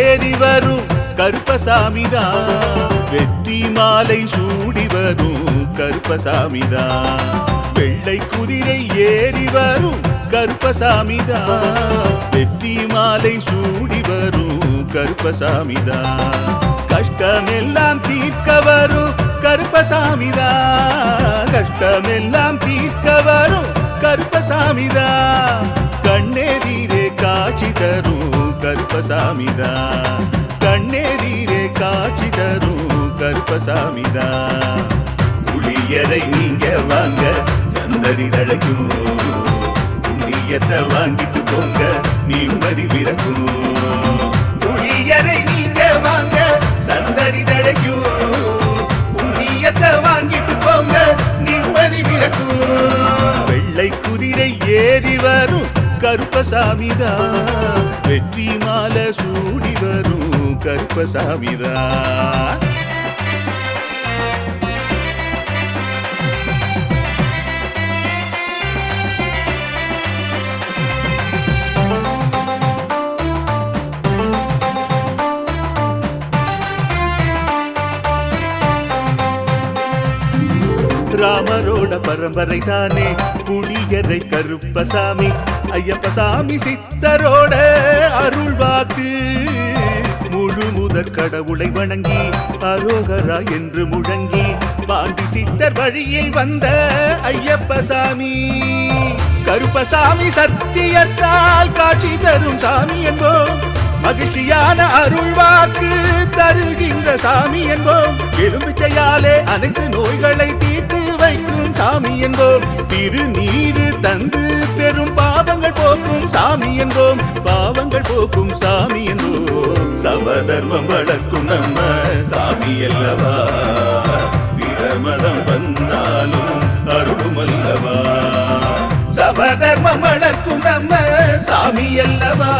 ஏறி வரும் கருப்பசாமிதான், வெற்றி மாலை சூடி வரும் கருப்பசாமிதான். வெள்ளை குதிரை ஏறி வரும் கருப்பசாமிதான், வெற்றி மாலை சூடி வரும் கருப்பசாமிதான். கஷ்டமெல்லாம் தீர்க்க வரும் கருப்பசாமிதான், கஷ்டமெல்லாம் தீர்க்க வரும் கருப்பசாமிதான். கண்ணெதிரே காட்சி தரும் கருப்பசாமிதான், கண்ணெதிரே காட்சி தரும் கருப்பசாமிதான். புளியரை நீங்க வாங்க சந்ததி தழைக்கும், புண்ணியத்தை வாங்கிட்டு போங்க நிம்மதி பிறக்கும். புளியரை நீங்க வாங்க சந்ததி தழைக்கும், புண்ணியத்தை வாங்கிட்டு போங்க நிம்மதி பிறக்கும். வெள்ளை குதிரை ஏறி வரும் கருப்பசாமிதான், வெற்றி மாலை சூடி வரும் கருப்பசாமிதான். ராமரோட பரம்பரை தானே புளியரை கருப்பசாமி, ஐயப்பசாமி சித்தரோட அருள்வாக்கு. முழு முதற் கடவுளை வணங்கி அரோகரா என்று முழங்கி பாண்டி சித்தர் வழியில் வந்த ஐயப்பசாமி. கருப்பசாமி சத்தியத்தால் காட்சி தரும் சாமி என்போம், மகிழ்ச்சியான அருள்வாக்கு தருகின்ற சாமி என்போம். எலும்பிச்சையாலே அனைத்து நோய்களை தீர்த்து வைக்கும் சாமி என்போம். திருநீரு தந்து பெரும் பாவங்கள் போக்கும் சாமி என்போம், பாவங்கள் போக்கும் சாமி என்போம். சமதர்மம் வளர்க்கும் நம்ம சாமி அல்லவா, பிரமணம் வந்தாலும் அருளும் அல்லவா. சமதர்மம் வளர்க்கும் நம்ம சாமி அல்லவா,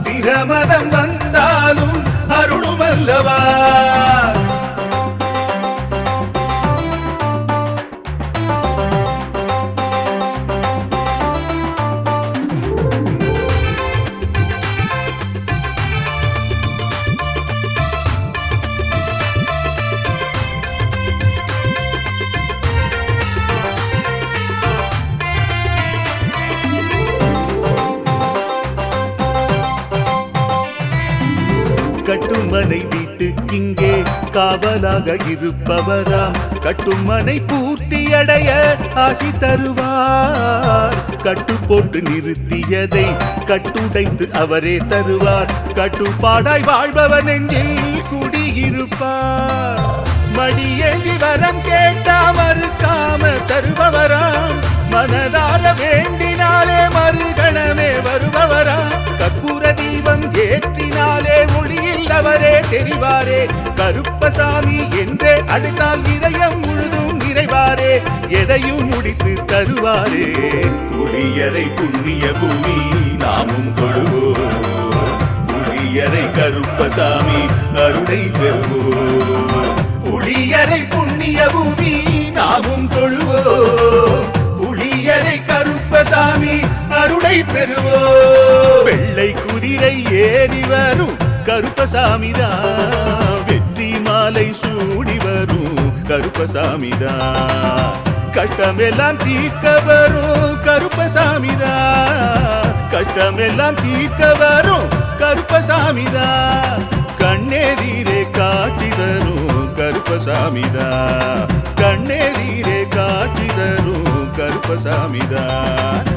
பிரமதம் வந்தாலும் அருளும் அல்லவா. கட்டுமனை வீட்டுக்கிங்கே காவலாக இருப்பவராம், கட்டுமனை பூர்த்தியடைய ஆசி தருவார். கட்டு போட்டு நிறுத்தியதை கட்டுடைத்து அவரே தருவார், கட்டுப்பாடாய் வாழ்பவர் நெஞ்சில் குடியிருப்பார். மடியேந்தி வரம் கேட்டா மறுக்காம தருபவராம், மனதார வேண்டினாலே மறுகணமே வருபவராம். கற்பூர தீபம் ஏற்றினாலே ஒளியில் அவரே தெரிவாரே, கருப்பசாமி என்றே அழைத்தால் இதயம் முழுதும் நிறைவாரே, எதையும் முடித்து தருவாரே. புளியரை புண்ணிய பூமி நாமும் தொழுவோம், புளியரை கருப்பசாமி அருளை பெறுவோம். புளியரை புண்ணிய பூமி நாமும் தொழுவோம், புளியரை கருப்பசாமி அருளை பெறுவோம். வெள்ளை குதிரை ஏறி வரும் கருப்பசாமிதான், வெற்றி மாலை சூடி வரும் கருப்பசாமிதான். கஷ்டமெல்லாம் தீர்க்க வரும் கருப்பசாமிதான், கஷ்டமெல்லாம் தீர்க்க வரும் கருப்பசாமிதான். கண்ணெதிரே காட்சி தரும் கருப்பசாமிதான், கண்ணெதிரே காட்சி தரும் கருப்பசாமிதான்.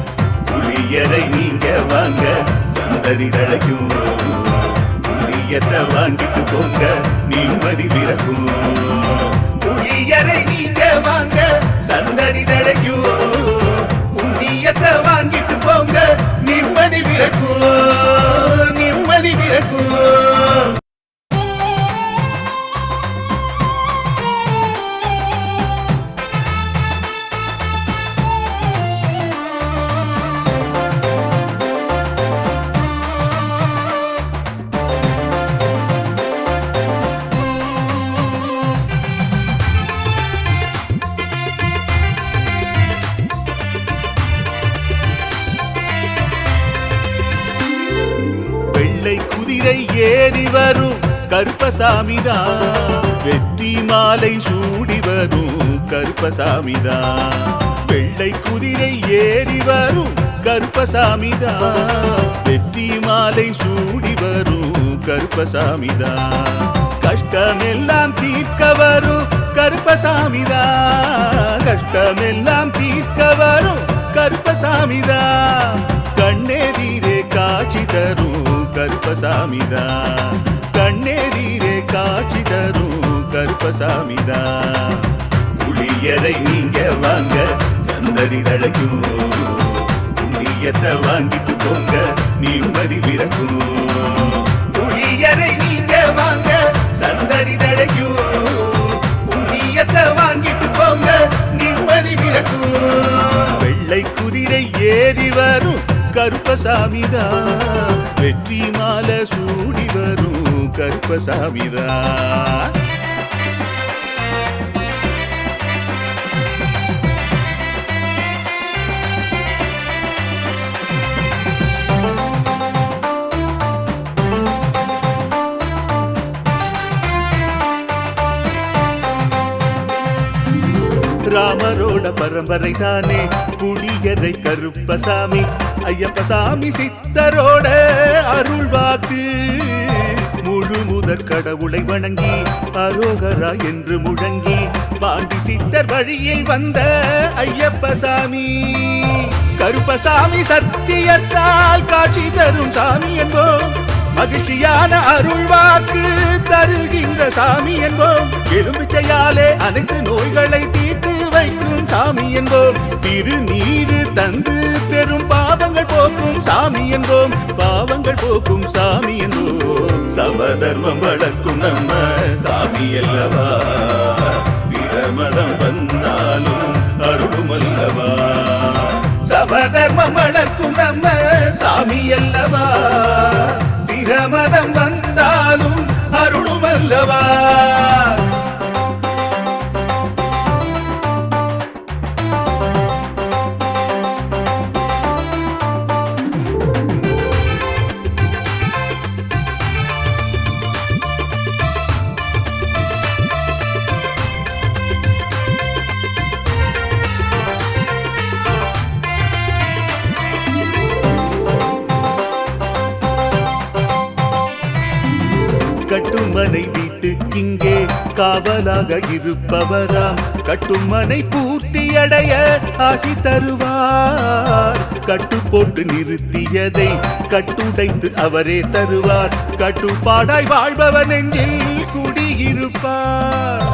புளியரை நீங்க வாங்க சந்ததி தழைக்கும், புளியத்தை வாங்கிட்டு போங்க நிம்மதி பிறக்கும். புளியரை நீங்க வாங்க சந்ததி தழைக்கும், புண்ணியத்தை வாங்கிட்டு போங்க நிம்மதி பிறக்கும், நிம்மதி பிறக்கும். குதிரை ஏறி வரும் கருப்பசாமிதான், வெற்றி மாலை சூடி வரும் கருப்பசாமிதான். வெள்ளை குதிரை ஏறி வரும் கருப்பசாமிதான், வெற்றி மாலை சூடி வரும் கருப்பசாமிதான். கஷ்டமெல்லாம் தீர்க்க வரும் கருப்பசாமிதான், கஷ்டமெல்லாம் தீர்க்க வரும் கருப்பசாமிதான். கண்ணெதிரே காட்சி தரும் கருப்பசாமிதான், கண்ணெதிரே காட்சி தரும் கருப்பசாமிதான். புளியரை நீங்க வாங்க சந்தடி தழைக்கும், புண்ணியத்தை வாங்கிட்டு போங்க நிம்மதி பிறக்கும். புளியரை நீங்க வாங்க சந்தடி தழைக்கும், புண்ணியத்தை வாங்கிட்டு போங்க நிம்மதி பிறக்கும். வெள்ளை குதிரை ஏறி வரும் கருப்பசாமிதான், வெற்றி மாலை சூடி வரும் கருப்பசாமிதான். ராமரோட பரம்பரை தானே புளியரை கருப்பசாமி, ஐயப்பசாமி சித்தரோட அருள்வாக்கு. முழு முதற் கடவுளை வணங்கி அரோகரா என்று முழங்கி பாண்டி சித்தர் வழியில் வந்த ஐயப்பசாமி. கருப்பசாமி சத்தியத்தால் காட்சி தரும் சாமி என்போம், மகிழ்ச்சியான அருள்வாக்கு தருகின்ற சாமி என்போம். எலும்பிச்சையாலே அனைத்து நோய்களை தீர்த்து வைக்கும் சாமி என்போம். திருநீரு தந்து பெரும் பாவங்கள் போக்கும் சாமி என்போம், பாவங்கள் போக்கும் சாமி என்போம். சமதர்மம் வளர்க்கும் நம்ம சாமி அல்லவா, பிரமதம் வந்தாலும் அருளும் அல்லவா. சமதர்மம் வளர்க்கும் நம்ம சாமி அல்லவா, பிரமதம் வந்தாலும் அருளும் அல்லவா. கட்டுமனை வீட்டுக்கிங்கே காவலாக இருப்பவராம், கட்டுமனை பூர்த்தியடைய ஆசி தருவார். கட்டு போட்டு நிறுத்தியதை கட்டுடைத்து அவரே தருவார், கட்டுப்பாடாய் வாழ்பவர் நெஞ்சில் குடியிருப்பார்.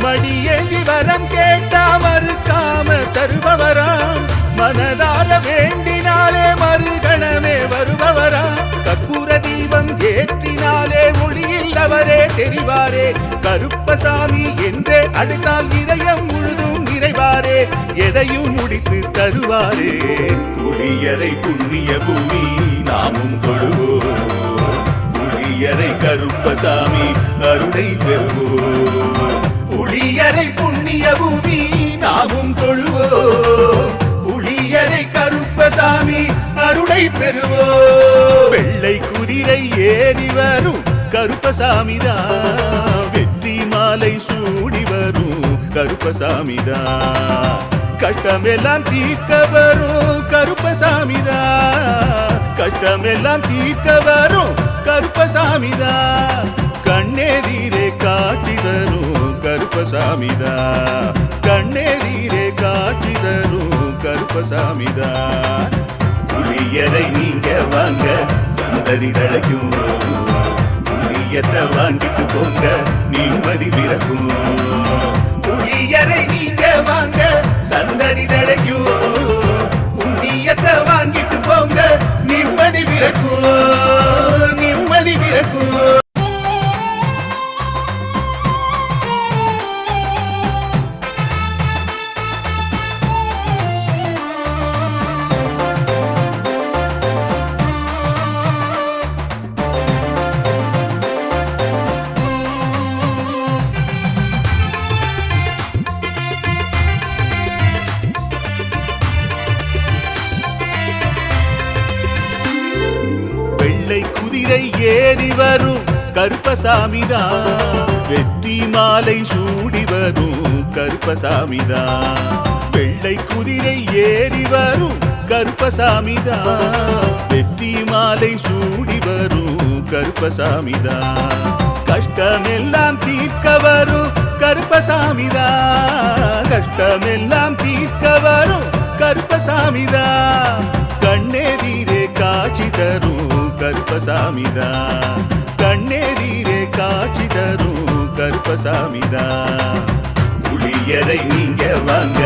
மடியேந்தி வரம் கேட்டா மறுக்காம தருபவராம், மனதார வேண்டினாலே மறுகணமே வருபவரா. கற்பூர தீபம் ஏற்றினாலே ஒளியில் அவரே தெரிவாரே, கருப்பசாமி என்றே அழைத்தால் இதயம் முழுதும் நிறைவாரே, எதையும் முடித்து தருவாரே. புளியரை புண்ணிய பூமி நாமும் தொழுவோம், புளியரை கருப்பசாமி அருளை பெறுவோம். புளியரை புண்ணிய பூமி நாமும் தொழுவோம், புளியரை கருப்பசாமி அருளை பெறுவோம். வெள்ளை குதிரை ஏறி வரும் கருப்பசாமிதான், வெற்றி மாலை சூடி வரும் கருப்பசாமிதான். கஷ்டமெல்லாம் தீர்க்க வரும் கருப்பசாமிதான், கஷ்டமெல்லாம் தீர்க்க வரும் கருப்பசாமிதான். கண்ணெதிரே காட்சி தரும் கருப்பசாமிதான், கண்ணெதிரே காட்சி தரும் கருப்பசாமிதான். புளியரை நீங்க வாங்க சந்தடி தழைக்கும், புளியத்தை வாங்கிட்டு போங்க நிம்மதி பிறக்கும். புளியரை நீங்க வாங்க சந்தடி தழைக்கும், புண்ணியத்தை வாங்கிட்டு போங்க நிம்மதி பிறக்கும், நிம்மதி பிறக்கும். ஏறி வரும் கருப்பசாமிதான், வெற்றி மாலை சூடி வரும் கருப்பசாமிதான். வெள்ளை குதிரை ஏறி வரும் கருப்பசாமிதான், வெற்றி மாலை சூடி வரும் கருப்பசாமிதான். கஷ்டமெல்லாம் தீர்க்க வரும் கருப்பசாமிதான், கஷ்டமெல்லாம் தீர்க்க வரும் கருப்பசாமிதான். கண்ணெதிரே காட்சி தரும் கருப்பசாமிதான், கண்ணெதிரே காட்சி தரும் கருப்பசாமிதான். புளியரை நீங்க வாங்க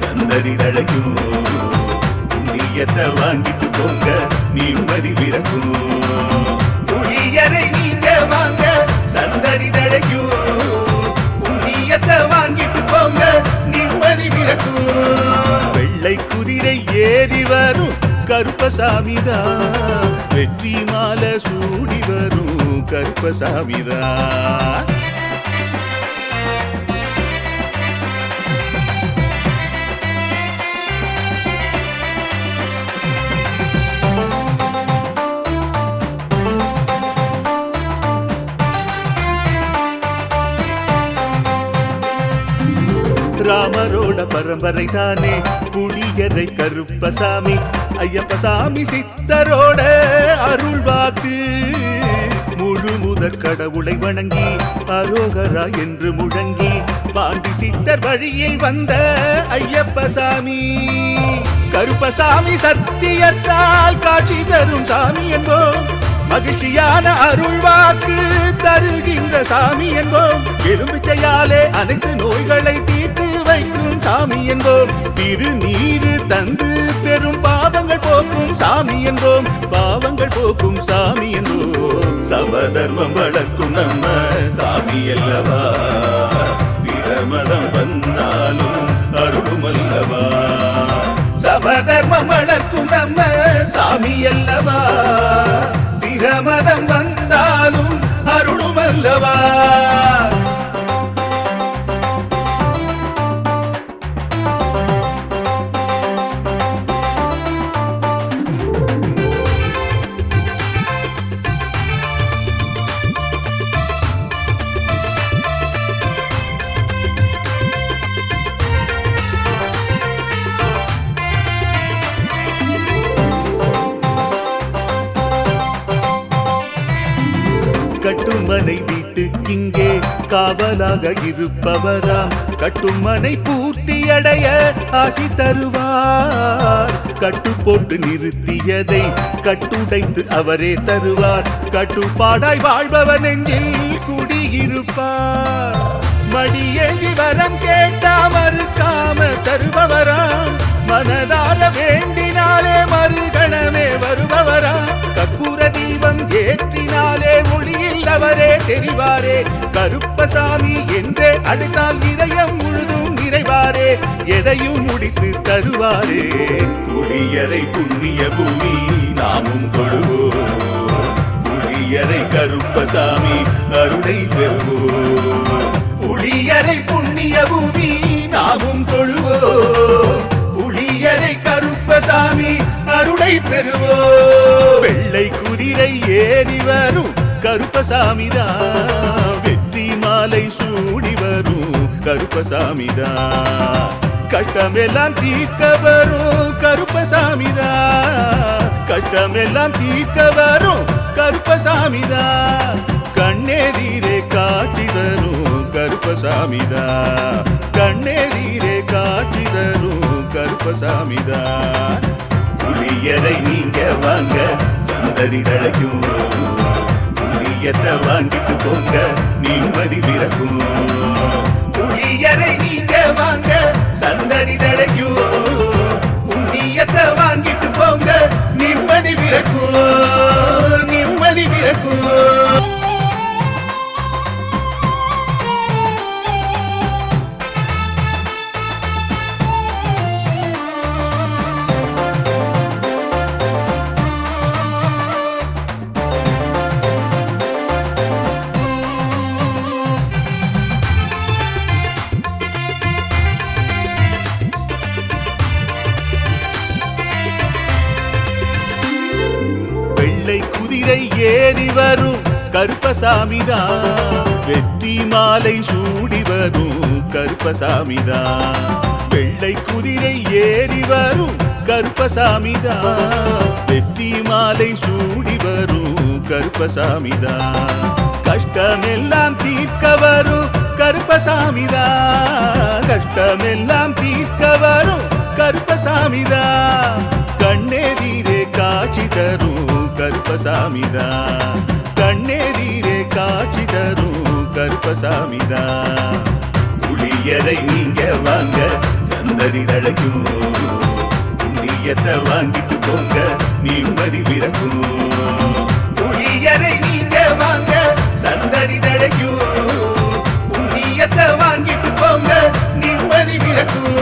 சந்ததி தழைக்கும், புண்ணியத்தை வாங்கிட்டு போங்க நிம்மதி பிறக்கும். புளியரை நீங்க வாங்க சந்ததி தழைக்கும், புண்ணியத்தை வாங்கிட்டு போங்க நிம்மதி பிறக்கும். வெள்ளை குதிரை ஏறி வரும் கருப்பசாமிதான், வெற்றி மாலை சூடி வரும் கருப்பசாமிதான். ராமரோட பரம்பரை தானே புளியரை கருப்பசாமி, ஐயப்பசாமி சித்தரோட அருள்வாக்கு. முழு முதற் கடவுளை வணங்கி அரோகரா என்று முழங்கி பாண்டி சித்தர் வழியில் வந்த ஐயப்பசாமி. கருப்பசாமி சத்தியத்தால் காட்சி தரும் சாமி என்போம், மகிழ்ச்சியான அருள்வாக்கு தருகின்ற சாமி என்போம். எலும்பிச்சையாலே அனைத்து நோய்களை தீர்த்து வைக்கும் சாமி என்போம். திருநீரு தந்து பெரும் பாவங்கள் போக்கும் சாமி என்போம், பாவங்கள் போக்கும் சாமி என்போம். சமதர்மம் வளர்க்கும் நம்ம சாமி அல்லவா, பிரமதம் வந்தாலும் அருளும் அல்லவா. சமதர்மம் வளர்க்கும் நம்ம சாமி அல்லவா, பிரமதம் வந்தாலும் அருளும் அல்லவா. கட்டுமனை வீட்டுக்கிங்கே காவலாக இருப்பவராம், கட்டுமனை பூர்த்தியடைய ஆசி தருவார். கட்டு போட்டு நிறுத்தியதை கட்டுடைத்து அவரே தருவார், கட்டுப்பாடாய் வாழ்பவர் நெஞ்சில் குடியிருப்பார். மடியேந்தி வரம் கேட்டா மறுக்காம தருபவராம், மனதார வேண்டினாலே மறுகணமே வருபவராம். கற்பூர தீபம் ஏற்றினாலே ஒளியில் அவரே தெரிவாரே, கருப்பசாமி என்றே அழைத்தால் இதயம் முழுதும் நிறைவாரே, எதையும் முடித்து தருவாரே. புளியரை புண்ணிய பூமி நாமும் தொழுவோம், புளியரை கருப்பசாமி அருளை பெறுவோம். புளியரை புண்ணிய பூமி நாமும் தொழுவோம், புளியரை கருப்பசாமி அருளை பெறுவோம். வெள்ளை குதிரை ஏறி வரும் கருப்பசாமிதான், வெற்றி மாலை சூடி வரும் கருப்பசாமிதான். கஷ்டமெல்லாம் தீர்க்க வரும் கருப்பசாமிதான், கஷ்டமெல்லாம் தீர்க்க வரும் கருப்பசாமிதான். கண்ணெதிரே காட்சி தரும் கருப்பசாமிதான், கண்ணெதிரே காட்சி தரும் கருப்பசாமிதான். புளியரை நீங்க வாங்க சந்ததி தழைக்கும், புளியத்தை வாங்கிட்டு போங்க நிம்மதி பிறக்கும். புளியரை நீங்க வாங்க சந்ததி தழைக்கும், புண்ணியத்தை வாங்கிட்டு போங்க நிம்மதி பிறக்கும், நிம்மதி பிறக்கும். குதிரை ஏறி வரும் கருப்பசாமிதான். வெற்றி மாலை சூடி வரும் கருப்பசாமிதான். வெள்ளை குதிரை ஏறி வரும் கருப்பசாமிதான். வெற்றி மாலை சூடி வரும் கருப்பசாமிதான். கஷ்டமெல்லாம் தீர்க்க வரும் கருப்பசாமிதான். கஷ்டமெல்லாம் தீர்க்க வரும் கருப்பசாமிதான். கண்ணெதிரே காட்சி தரும் கருப்பசாமிதான். கண்ணெதிரே காட்சி தரும் கருப்பசாமிதான். புளியரை நீங்க வாங்க சந்ததி தழைக்கும். புண்ணியத்தை வாங்கிட்டு போங்க நிம்மதி பிறக்கும். புளியரை நீங்க வாங்க சந்ததி தழைக்கும். புண்ணியத்தை வாங்கிட்டு போங்க நிம்மதி பிறக்கும்.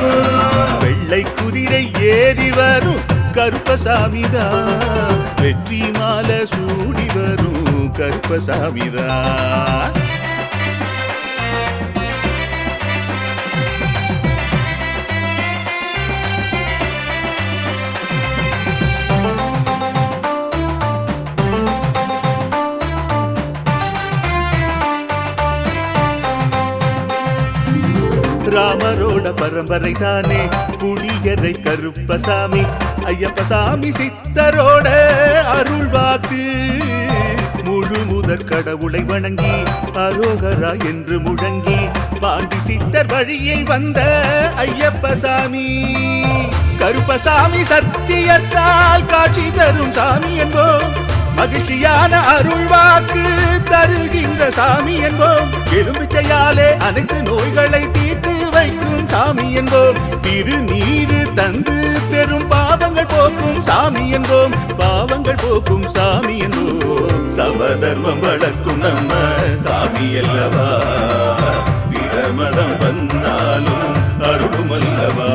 வெள்ளை குதிரை ஏறி வரும் கருப்பசாமிதான். வெற்றி மாலை சூடி வரும் கருப்பசாமிதான். ராமரோட பரம்பரை தானே புளியரை கருப்பசாமி. ஐயப்பசாமி சித்தரோட அருள்வாக்கு. முழு முதற் கடவுளை வணங்கி அரோகரா என்று முழங்கி பாண்டி சித்தர் வழியை வந்த ஐயப்பசாமி. கருப்பசாமி சத்தியத்தால் காட்சி தரும் சாமி என்போம். மகிழ்ச்சியான அருள்வாக்கு தருகின்ற சாமி என்போம். எலும்பிச்சையாலே அனைத்து நோய்களை தீர்த்து வைக்கும் சாமி என்போம். திருநீரு தந்து பெரும் பாவங்கள் போக்கும் சாமி என்போம். பாவங்கள் போக்கும் சாமி என்போம். சமதர்மம் வளர்க்கும் நம்ம சாமி அல்லவா. பிரமதம் வந்தாலும் அருளும் அல்லவா.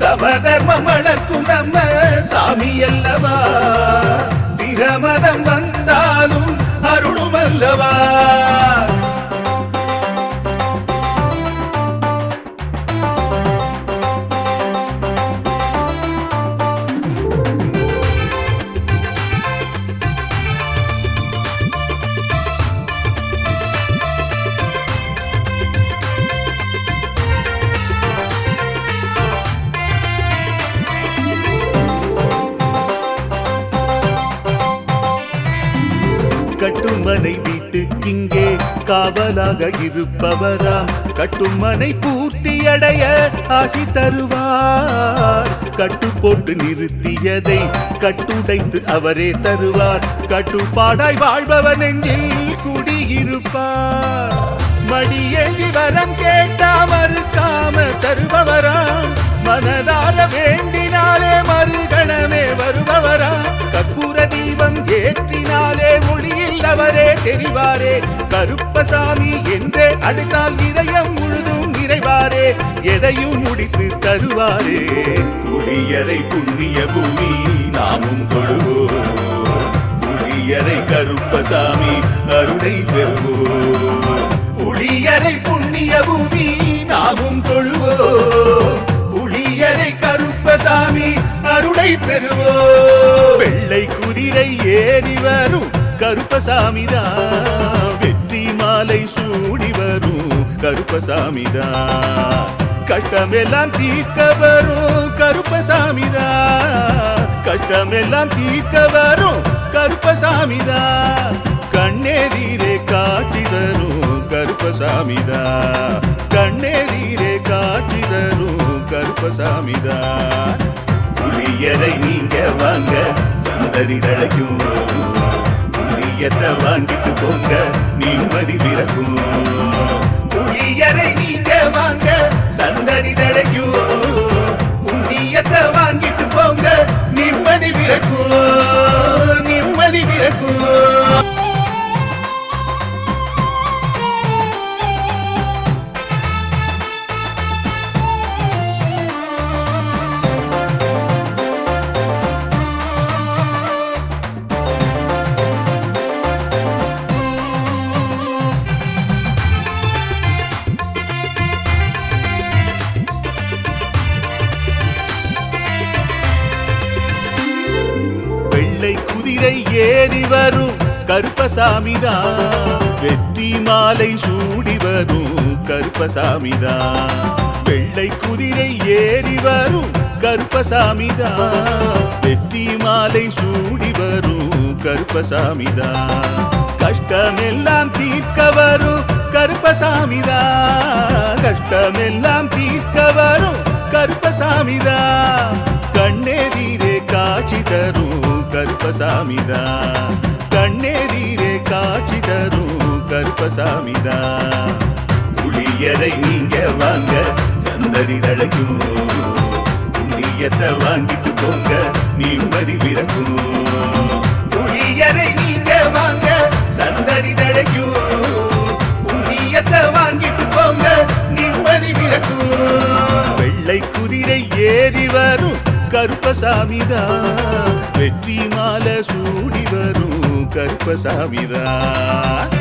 சமதர்மம் வளர்க்கும் நம்ம சாமி அல்லவா. பிரமதம் வந்தாலும் அருளும் அல்லவா. கட்டுமனை வீட்டுக்கிங்கே காவலாக இருப்பவராம். கட்டுமனை பூர்த்தியடைய ஆசி தருவார். கட்டு போட்டு நிறுத்தியதை கட்டுடைத்து அவரே தருவார். கட்டுப்பாடாய் வாழ்பவர் நெஞ்சில் குடியிருப்பார். மடியேந்தி வரம் கேட்டா மறுக்காம தருபவராம். மனதார வேண்டினாலே மறுகணமே வருபவரா. கற்பூர தீபம் ஏற்றினாலே ஒளியில் அவரே தெரிவாரே. கருப்பசாமி என்றே அழைத்தால் இதயம் முழுதும் நிறைவாரே. எதையும் முடித்து தருவாரே. புளியரை புண்ணிய பூமி நாமும் தொழுவோம். புளியரை கருப்பசாமி அருளை பெறுவோம். புளியரை புண்ணிய பூமி நாமும் தொழுவோம். புளியரை கருப்பசாமி அருளை பெறுவோம். வெள்ளை குதிரை ஏறி வரும் கருப்பசாமிதான். வெற்றி மாலை சூடி வரும் கருப்பசாமிதான். கஷ்டமெல்லாம் தீர்க்க வரும் கருப்பசாமிதான். கஷ்டமெல்லாம் தீர்க்க வரும் கருப்பசாமிதான். கண்ணெதிரே காட்சி தரும் கருப்பசாமிதான். கண்ணெதிரே காட்சி தரும் கருப்பசாமிதான். புளியரை நீங்க வாங்க சந்ததி தழைக்கும். புளியத்தை வாங்கிட்டு போங்க நிம்மதி பிறக்கும். புளியரை நீங்க வாங்க சந்ததி தழைக்கும். புண்ணியத்தை வாங்கிட்டு போங்க நிம்மதி பிறக்கும். நிம்மதி பிறக்கும். குதிரை ஏறி வரும் கருப்பசாமிதான். வெற்றி மாலை சூடி வரும் கருப்பசாமிதான். வெள்ளை குதிரை ஏறி வரும் கருப்பசாமிதான். வெற்றி மாலை சூடி வரும் கருப்பசாமிதான். கஷ்டமெல்லாம் தீர்க்க வரும் கருப்பசாமிதான். கஷ்டமெல்லாம் தீர்க்க வரும் கருப்பசாமிதான். கண்ணெதிரே காட்சி தரும் கருப்பசாமிதான். கண்ணெதிரே காட்சி தரும் கருப்பசாமிதான். புளியரை நீங்க வாங்க சந்ததி தழைக்கும். புண்ணியத்தை வாங்கிட்டு போங்க நிம்மதி பிறக்கும். புளியரை நீங்க வாங்க சந்ததி தழைக்கும். புண்ணியத்தை வாங்கிட்டு போங்க நிம்மதி பிறக்கும். வெள்ளை குதிரை ஏறி வரும் கருப்பசாமிதான். வெற்றி மாலை சூடி வரும் கருப்பசாமிதான்.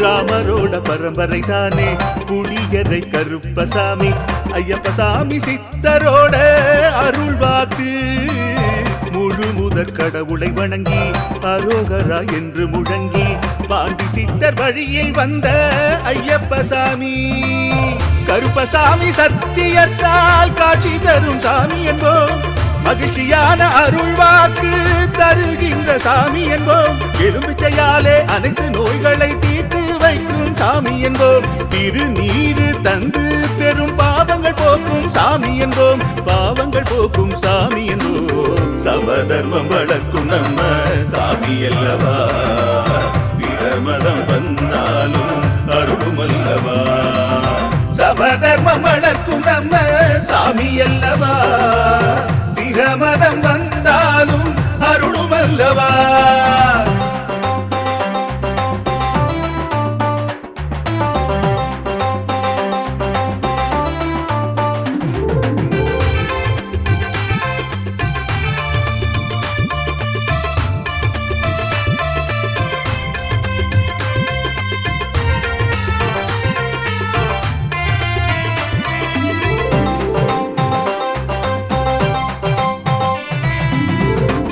ராமரோட பரம்பரை தானே புளியரை கருப்பசாமி. ஐயப்பசாமி சித்தரோட அருள்வாக்கு. முழு முதற் கடவுளை வணங்கி அரோகரா என்று முழங்கி பாண்டி சித்தர் வழியில் வந்த ஐயப்பசாமி. கருப்பசாமி சத்தியத்தால் காட்சி தரும் சாமி என்போம். மகிழ்ச்சியான அருள்வாக்கு தருகின்ற சாமி என்போம். எலும்பிச்சையாலே அனைத்து நோய்களை தீர்த்து வைக்கும் சாமி என்போம். திருநீரு தந்து பெரும் பாவங்கள் போக்கும் சாமி என்போம். பாவங்கள் போக்கும் சாமி என்போம். சமதர்மம் வளர்க்கும் நம்ம சாமி அல்லவா. பிரமதம் வந்தாலும் அருளும் அல்லவா. சமதர்மம் வளர்க்கும் நம்ம சாமி அல்லவா. பிரமதம் வந்தாலும் அருளும் அல்லவா.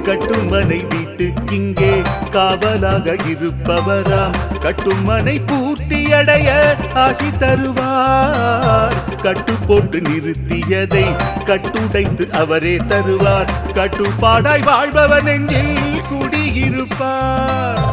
கட்டுமனை வீட்டுக்கிங்கே காவலாக இருப்பவராம். கட்டுமனை பூர்த்தியடைய ஆசி தருவார். கட்டு போட்டு நிறுத்தியதை கட்டுடைத்து அவரே தருவார். கட்டுப்பாடாய் வாழ்பவர் நெஞ்சில் குடியிருப்பார்.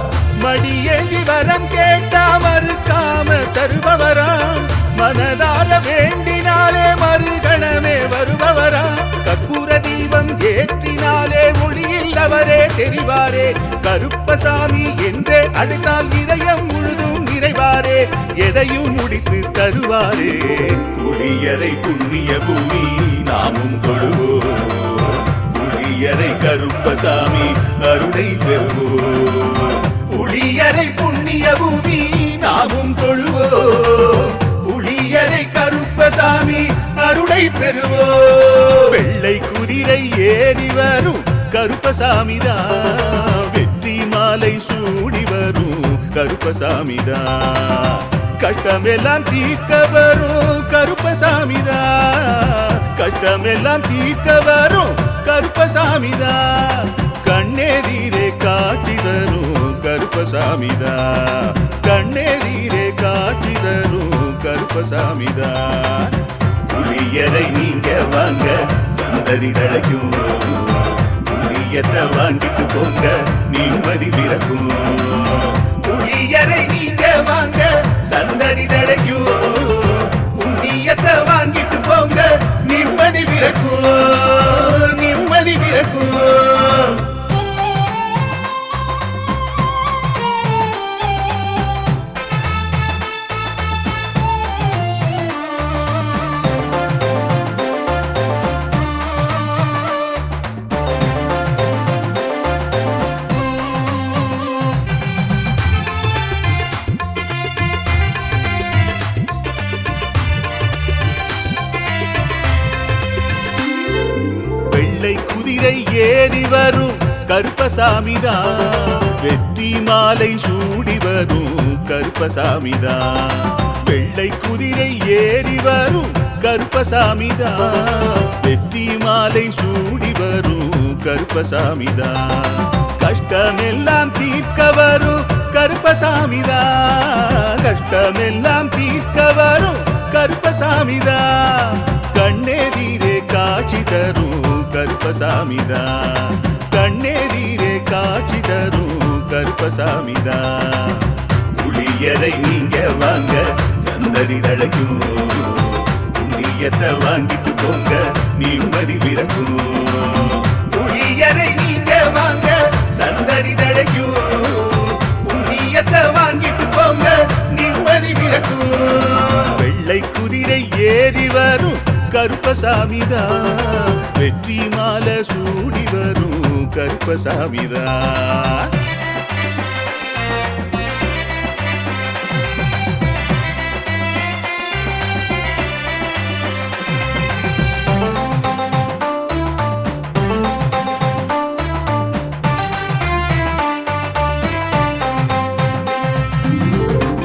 மடியேந்தி வரம் கேட்டா மறுக்காம தருபவராம். மனதார வேண்டினாலே மறுகணமே வருபவராம். கற்பூர தீபம் ஏற்றினாலே ஒளியில் அவரே தெரிவாரே. கருப்பசாமி என்றே அழைத்தால் இதயம் முழுதும் நிறைவாரே. எதையும் முடித்து தருவாரே. புளியரை புண்ணிய பூமி நாமும் கொள்வோம். புளியரை கருப்பசாமி அருளை பெறுவோம். புளியரை புண்ணிய பூமி நாமும் தொழுவோம். புளியரை கருப்பசாமி அருளை பெறுவோம். வெள்ளை குதிரை ஏறி வரும் கருப்பசாமிதான். வெற்றி மாலை சூடி வரும் கருப்பசாமிதான். கஷ்டமெல்லாம் தீர்க்க வரும் கருப்பசாமிதான். கஷ்டமெல்லாம் தீர்க்க வரும் கருப்பசாமிதான். கண்ணெதிரே காட்சி தரும் கருப்பசாமிதான். கண்ணெதிரே காட்சி தரும் கருப்பசாமிதான். புளியரை நீங்க வாங்க சந்ததி தழைக்கும். புளியத்தை வாங்கிட்டு போங்க நிம்மதி பிறக்கும். புளியரை நீங்க வாங்க சந்ததி தழைக்கும். புண்ணியத்தை வாங்கிட்டு போங்க நிம்மதி பிறக்கும். நிம்மதி பிறக்கும். குதிரை ஏறி வரும் கருப்பசாமிதான். வெற்றி மாலை சூடி வரும் கருப்பசாமிதான். வெள்ளை குதிரை ஏறி வரும் கருப்பசாமிதான். வெற்றி மாலை சூடி வரும் கருப்பசாமிதான். கஷ்டமெல்லாம் தீர்க்க வரும் கருப்பசாமிதான். கஷ்டமெல்லாம் தீர்க்க வரும் கருப்பசாமிதான். கண்ணெதிரே காட்சி தரும் கருப்பசாமிதான். கண்ணெதிரே காட்சி தரும் கருப்பசாமிதான். புளியரை நீங்க வாங்க சந்ததி தழைக்கும். புண்ணியத்தை வாங்கிட்டு போங்க நிம்மதி பிறக்கும். புளியரை நீங்க வாங்க சந்ததி தழைக்கும். புண்ணியத்தை வாங்கிட்டு போங்க நிம்மதி பிறக்கும். வெள்ளை குதிரை ஏறி வரும் கருப்பசாமிதான். வெற்றி மாலை சூடி வரும் கருப்பசாமிதான்.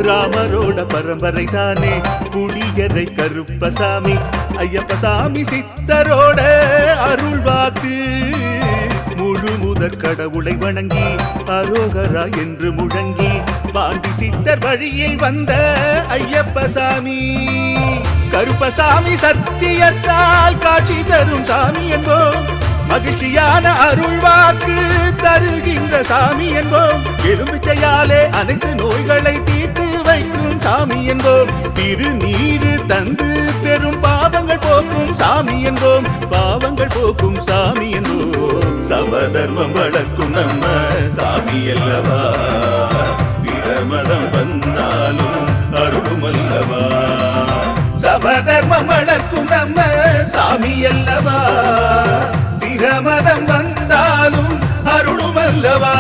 ராமரோட பரம்பரை தானே புளியரை கருப்பசாமி. ஐயப்பசாமி சித்தரோட அருள்வாக்கு. முழு முதற் கடவுளை வணங்கி அரோகரா என்று முழங்கி பாண்டி சித்தர் வழியில் வந்த ஐயப்பசாமி. கருப்பசாமி சத்தியத்தால் காட்சி தரும் சாமி என்போம். மகிழ்ச்சியான அருள்வாக்கு தருகின்ற சாமி என்போம். எலுமிச்சையாலே அனைத்து நோய்களை தீர்த்து வைக்கும் சாமி என்போம். திருநீரு தந்து பெரும் பாவங்கள் போக்கும் சாமி என்போம். பாவங்கள் போக்கும் சாமி என்போம். சமதர்மம் வளர்க்கும் நம்ம சாமி அல்லவா. பிரமதம் வந்தாலும் அருளும் அல்லவா. சமதர்மம் வளர்க்கும் நம்ம சாமி அல்லவா. பிரமதம் வந்தாலும் அருளும் அல்லவா.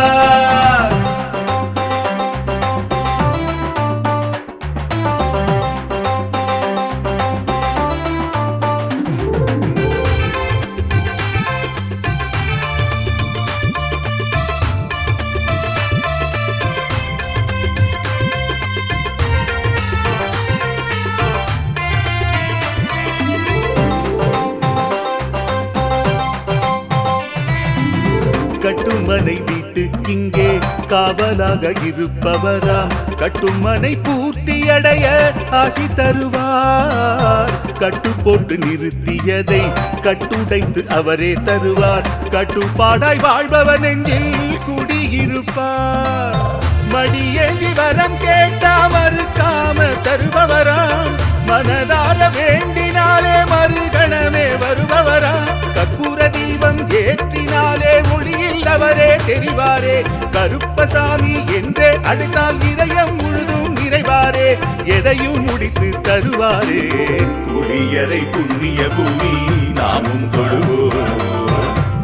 கட்டுமனை வீட்டுக்கிங்கே காவலாக இருப்பவராம். கட்டுமனை பூர்த்தியடைய ஆசி தருவார். கட்டு போட்டு நிறுத்தியதை கட்டுடைத்து அவரே தருவார். கட்டுப்பாடாய் வாழ்பவன் நெஞ்சில் குடியிருப்பார். மடியேந்தி வரம் கேட்டா மறுக்காம தருபவராம். மனதார வேண்டினாலே மறுகணமே வருபவராம். கற்பூர தீபம் ஏற்றினாலே ஒளியில் அவரே தெரிவாரே. கருப்பசாமி என்றே அழைத்தால் இதயம் முழுதும் நிறைவாரே. எதையும் முடித்து தருவாரே. புளியரை புண்ணிய பூமி நாமும் தொழுவோம்.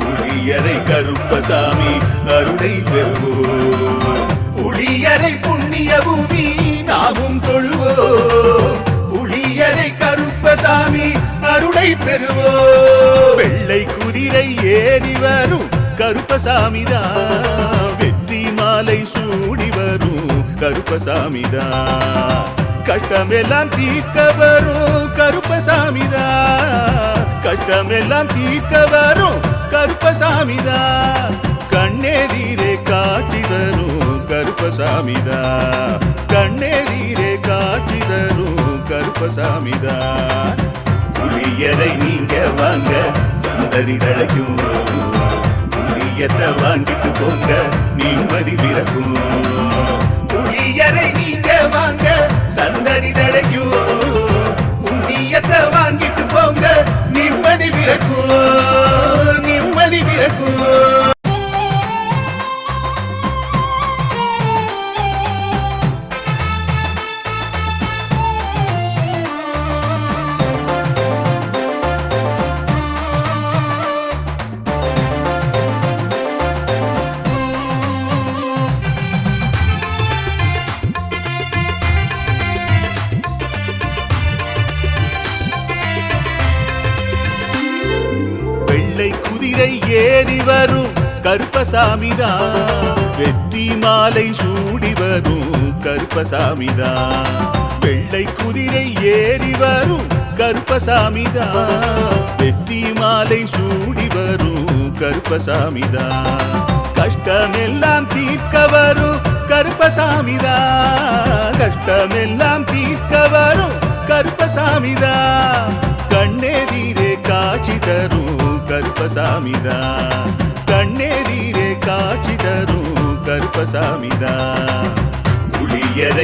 புளியரை கருப்பசாமி அருளை பெறுவோம். புளியரை புண்ணிய பூமி நாமும் தொழுவோம். புளியரை கருப்பசாமி அருளை பெறுவோம். வெள்ளை குதிரை ஏறி வரும் கருப்பசாமிதான். வெற்றி மாலை சூடி வரும் கருப்பசாமிதான். கஷ்டமெல்லாம் தீர்க்க வரும் கருப்பசாமிதான். கஷ்டமெல்லாம் தீர்க்க வரும் கருப்பசாமிதான். கண்ணெதிரே காட்சி தரும் கருப்பசாமிதான். கண்ணெதிரே காட்சி தரும் கருப்பசாமிதான். புளியரை நீங்க வாங்க சந்ததி தழைக்கும். புளியத்தை வாங்கிட்டு போங்க நிம்மதி பிறக்கும். புளியரை நீங்க வாங்க சந்ததி தழைக்கும். புண்ணியத்தை வாங்கிட்டு போங்க நிம்மதி பிறக்கும். நிம்மதி பிறக்கும். ஏறி வரும் கருப்பசாமிதான். வெற்றி மாலை சூடி வரும் கருப்பசாமிதான். வெள்ளை குதிரை ஏறி வரும் கருப்பசாமிதான். வெற்றி மாலை சூடி வரும் கருப்பசாமிதான். கஷ்டமெல்லாம் தீர்க்க வரும் கருப்பசாமிதான். கஷ்டமெல்லாம் தீர்க்க வரும் கருப்பசாமிதான். கண்ணெதிரே காட்சி தரும் கருப்பசாமிதான். கண்ணெதிரே காட்சி தரும் கருப்பசாமிதான். புளியரை